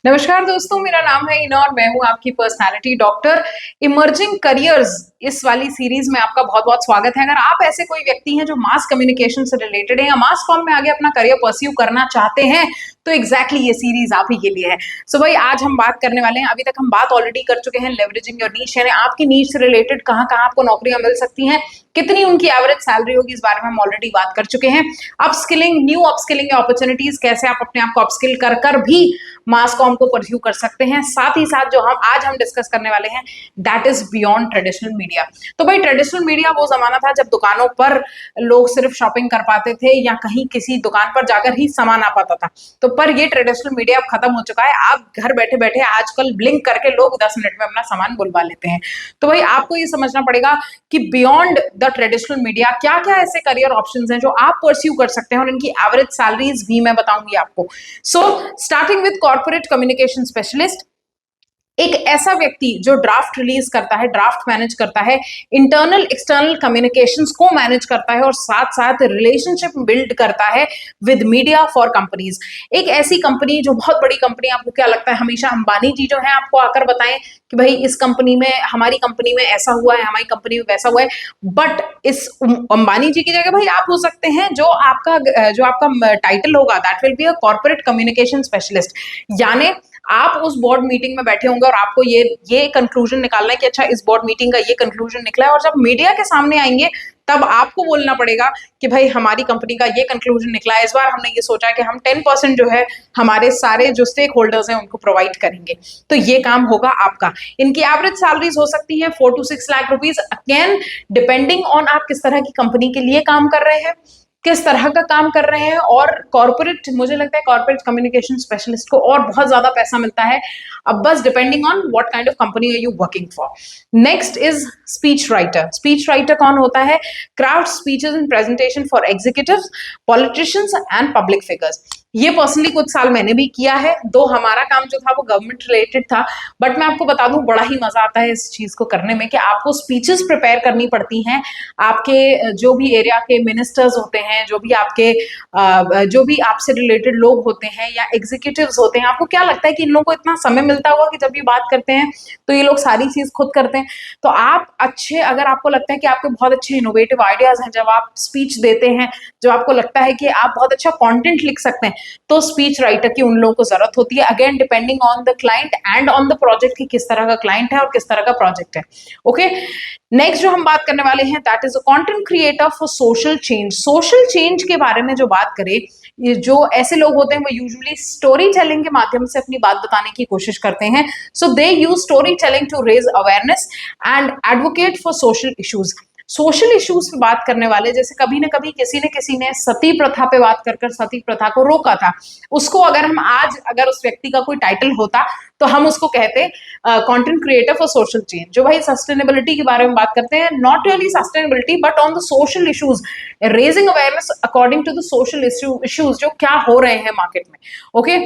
नमस्कार दोस्तों, मेरा नाम है इना और मैं हूं आपकी पर्सनालिटी डॉक्टर। इमर्जिंग करियर्स इस वाली सीरीज में आपका बहुत बहुत स्वागत है। अगर आप ऐसे कोई व्यक्ति हैं जो मास कम्युनिकेशन से रिलेटेड है या मास कॉम में आगे अपना करियर परस्यू करना चाहते हैं तो एग्जैक्टली ये सीरीज आप ही के लिए है। सो भाई आज हम बात करने वाले हैं, अभी तक हम बात ऑलरेडी कर चुके हैं लेवरेजिंग योर नीश, यानी आपकी नीश से रिलेटेड कहां कहां आपको नौकरियां मिल सकती हैं, कितनी उनकी एवरेज सैलरी होगी, इस बारे में हम ऑलरेडी बात कर चुके हैं। अपस्किलिंग, न्यू अपस्किलिंग अपॉर्चुनिटीज, कैसे आप अपने आप को अपस्किल कर कर भी मास कॉम को परस्यू कर सकते हैं। साथ ही साथ जो हम डिस्कस करने वाले हैं that is beyond traditional media. तो भाई ट्रेडिशनल मीडिया वो जमाना था जब दुकानों पर लोग सिर्फ शॉपिंग कर पाते थे या कहीं किसी दुकान पर जाकर ही सामान आ पाता था। तो पर ये ट्रेडिशनल मीडिया अब खत्म हो चुका है। आप घर बैठे बैठे आजकल ब्लिंक करके लोग 10 मिनट में अपना सामान बुलवा लेते हैं। तो भाई आपको ये समझना पड़ेगा कि बियॉन्ड द ट्रेडिशनल मीडिया क्या क्या ऐसे करियर ऑप्शंस हैं जो आप परस्यू कर सकते हैं और इनकी एवरेज सैलरीज भी मैं बताऊंगी आपको। So starting with corporate communication specialist, एक ऐसा व्यक्ति जो ड्राफ्ट रिलीज करता है, ड्राफ्ट मैनेज करता है, इंटरनल एक्सटर्नल कम्युनिकेशंस को मैनेज करता है और साथ साथ रिलेशनशिप बिल्ड करता है विद मीडिया फॉर कंपनीज। एक ऐसी कंपनी जो बहुत बड़ी कंपनी, आपको क्या लगता है हमेशा अंबानी जी जो है आपको आकर बताएं कि भाई इस कंपनी में, हमारी कंपनी में ऐसा हुआ है, हमारी कंपनी में वैसा हुआ है, बट इस अंबानी जी की जगह भाई आप हो सकते हैं जो आपका टाइटल होगा that will be a corporate communication specialist. यानी आप उस बोर्ड मीटिंग में बैठे होंगे और आपको ये कंक्लूजन निकालना है कि अच्छा इस बोर्ड मीटिंग का ये कंक्लूजन निकला है, और जब मीडिया के सामने आएंगे तब आपको बोलना पड़ेगा कि भाई हमारी कंपनी का ये कंक्लूजन निकला है, इस बार हमने ये सोचा है कि हम 10% जो है हमारे सारे जो स्टेक होल्डर्स हैं उनको प्रोवाइड करेंगे। तो ये काम होगा आपका। इनकी एवरेज सैलरीज हो सकती है 4 to 6 lakh rupees, again depending on आप किस तरह की कंपनी के लिए काम कर रहे हैं, किस तरह का काम कर रहे हैं। और कॉर्पोरेट, मुझे लगता है कॉर्पोरेट कम्युनिकेशन स्पेशलिस्ट को और बहुत ज्यादा पैसा मिलता है, अब बस depending on what kind of company are you working for. Next is speech writer. Speech writer कौन होता है? Craft speeches and presentation for executives, politicians and public figures. ये पर्सनली कुछ साल मैंने भी किया है, दो हमारा काम जो था वो गवर्नमेंट रिलेटेड था, बट मैं आपको बता दूं बड़ा ही मजा आता है इस चीज को करने में कि आपको स्पीचेस प्रिपेयर करनी पड़ती हैं। आपके जो भी एरिया के मिनिस्टर्स होते हैं, जो भी आपसे रिलेटेड लोग होते हैं या एग्जीक्यूटिव्स होते हैं, आपको क्या लगता है कि इन लोगों को इतना समय मिलता होगा कि जब ये बात करते हैं तो ये लोग सारी चीज खुद करते हैं? तो आप अगर आपको लगता है कि आपके बहुत अच्छे इनोवेटिव आइडियाज हैं, जब आप स्पीच देते हैं, जो आपको लगता है कि आप बहुत अच्छा कंटेंट लिख सकते हैं, तो स्पीच राइटर की उन लोगों को जरूरत होती है। Again depending on the client and on the project कि किस तरह का क्लाइंट है और किस तरह का प्रोजेक्ट है। ओके, नेक्स्ट जो हम बात करने वाले हैं that is a content creator for social change. Social change के बारे में जो बात करें, ये जो ऐसे लोग होते हैं वो यूजुअली स्टोरी टेलिंग के माध्यम से अपनी बात बताने की कोशिश करते हैं। So they use story telling to raise awareness and advocate for social issues. Social issues पे बात करने वाले, जैसे कभी ना कभी किसी ने सती प्रथा पे बात कर सती प्रथा को रोका था, उसको अगर उस व्यक्ति का कोई टाइटल होता तो हम उसको कहते content creator for social change, जो भाई सस्टेनेबिलिटी के बारे में बात करते हैं, not really sustainability but on the social issues, raising awareness according to the social issues जो क्या हो रहे हैं मार्केट में। ओके,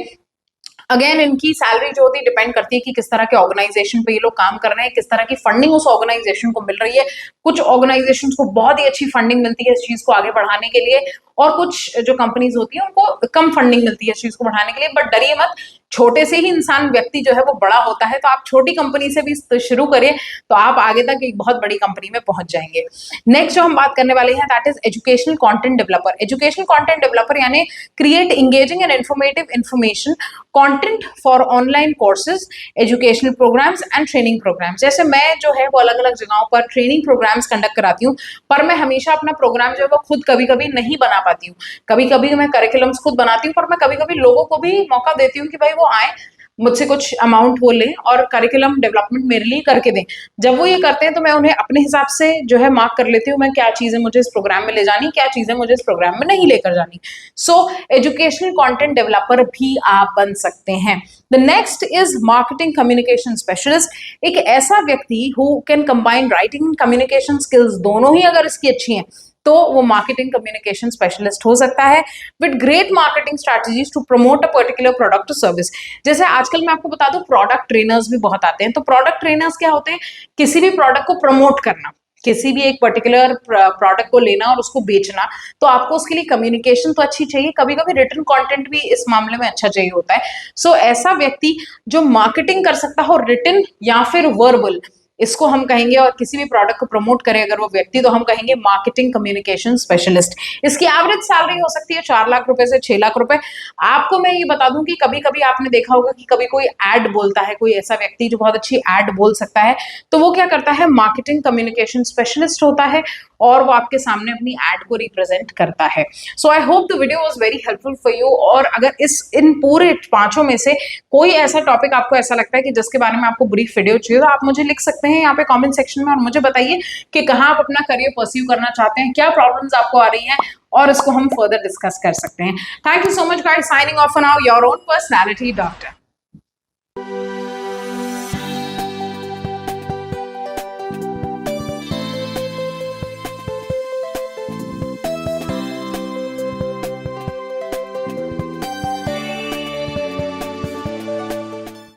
अगेन इनकी सैलरी जो होती है डिपेंड करती है कि किस तरह के ऑर्गेनाइजेशन पे ये लोग काम कर रहे हैं, किस तरह की फंडिंग उस ऑर्गेनाइजेशन को मिल रही है। कुछ ऑर्गेनाइजेशंस को बहुत ही अच्छी फंडिंग मिलती है इस चीज को आगे बढ़ाने के लिए, और कुछ जो कंपनीज होती है उनको कम फंडिंग मिलती है इस चीज को बढ़ाने के लिए। बट डरिए मत, छोटे से ही इंसान व्यक्ति जो है वो बड़ा होता है, तो आप छोटी कंपनी से भी शुरू करें तो आप आगे तक एक बहुत बड़ी कंपनी में पहुंच जाएंगे। नेक्स्ट जो हम बात करने वाले हैं that is educational content developer. Educational content developer यानी create engaging and informative information content for online courses, educational programmes and training programmes. जैसे मैं जो है वो अलग अलग जगहों पर ट्रेनिंग प्रोग्राम्स कंडक्ट कराती हूँ, पर मैं हमेशा अपना प्रोग्राम जो है वो खुद कभी कभी नहीं बना पाती हूँ। कभी कभी मैं करिकुलम्स खुद बनाती हूँ, पर मैं कभी कभी लोगों को भी मौका देती हूँ कि भाई वो आए, मुझसे कुछ अमाउंट वो लें और करिकुलम डेवलपमेंट मेरे लिए करके दें। जब वो ये करते हैं तो मैं उन्हें अपने हिसाब से जो है मार्क कर लेती हूँ, मैं क्या चीजें मुझे इस प्रोग्राम में ले जानी, क्या चीजें मुझे इस प्रोग्राम में नहीं लेकर जानी। सो एजुकेशनल कंटेंट डेवलपर भी आप बन सकते हैं। The next is marketing communication specialist. एक ऐसा व्यक्ति who can combine writing and communication skills, दोनों ही अगर इसकी अच्छी हैं तो वो मार्केटिंग कम्युनिकेशन स्पेशलिस्ट हो सकता है with great marketing strategies to promote a particular product service. जैसे आजकल मैं आपको बता दूं प्रोडक्ट ट्रेनर्स भी बहुत आते हैं। तो प्रोडक्ट ट्रेनर्स क्या होते हैं? किसी भी प्रोडक्ट को प्रमोट करना, किसी भी एक पर्टिकुलर प्रोडक्ट को लेना और उसको बेचना, तो आपको उसके लिए कम्युनिकेशन तो अच्छी चाहिए, कभी कभी रिटन कंटेंट भी इस मामले में अच्छा चाहिए होता है। सो ऐसा व्यक्ति जो मार्केटिंग कर सकता हो रिटन या फिर वर्बल, इसको हम कहेंगे, और किसी भी प्रोडक्ट को प्रमोट करे अगर वो व्यक्ति, तो हम कहेंगे मार्केटिंग कम्युनिकेशन स्पेशलिस्ट। इसकी एवरेज सैलरी हो सकती है 4 लाख रुपए से 6 लाख रुपए। आपको मैं ये बता दूं कि कभी कभी आपने देखा होगा कि कभी कोई एड बोलता है, कोई ऐसा व्यक्ति जो बहुत अच्छी एड बोल सकता है, तो वो क्या करता है, मार्केटिंग कम्युनिकेशन स्पेशलिस्ट होता है और वो आपके सामने अपनी एड को रिप्रेजेंट करता है। So I hope the video was very helpful for you. और अगर इन पूरे पांचों में से कोई ऐसा टॉपिक आपको ऐसा लगता है कि जिसके बारे में आपको ब्रीफ वीडियो चाहिए, तो आप मुझे लिख सकते हैं यहाँ पे कमेंट सेक्शन में और मुझे बताइए कि कहाँ आप अपना करियर परस्यू करना चाहते हैं, क्या प्रॉब्लम्स आपको आ रही हैं, और इसको हम फर्दर डिस्कस कर सकते हैं। Thank you so much guys, signing off now, your own personality doctor.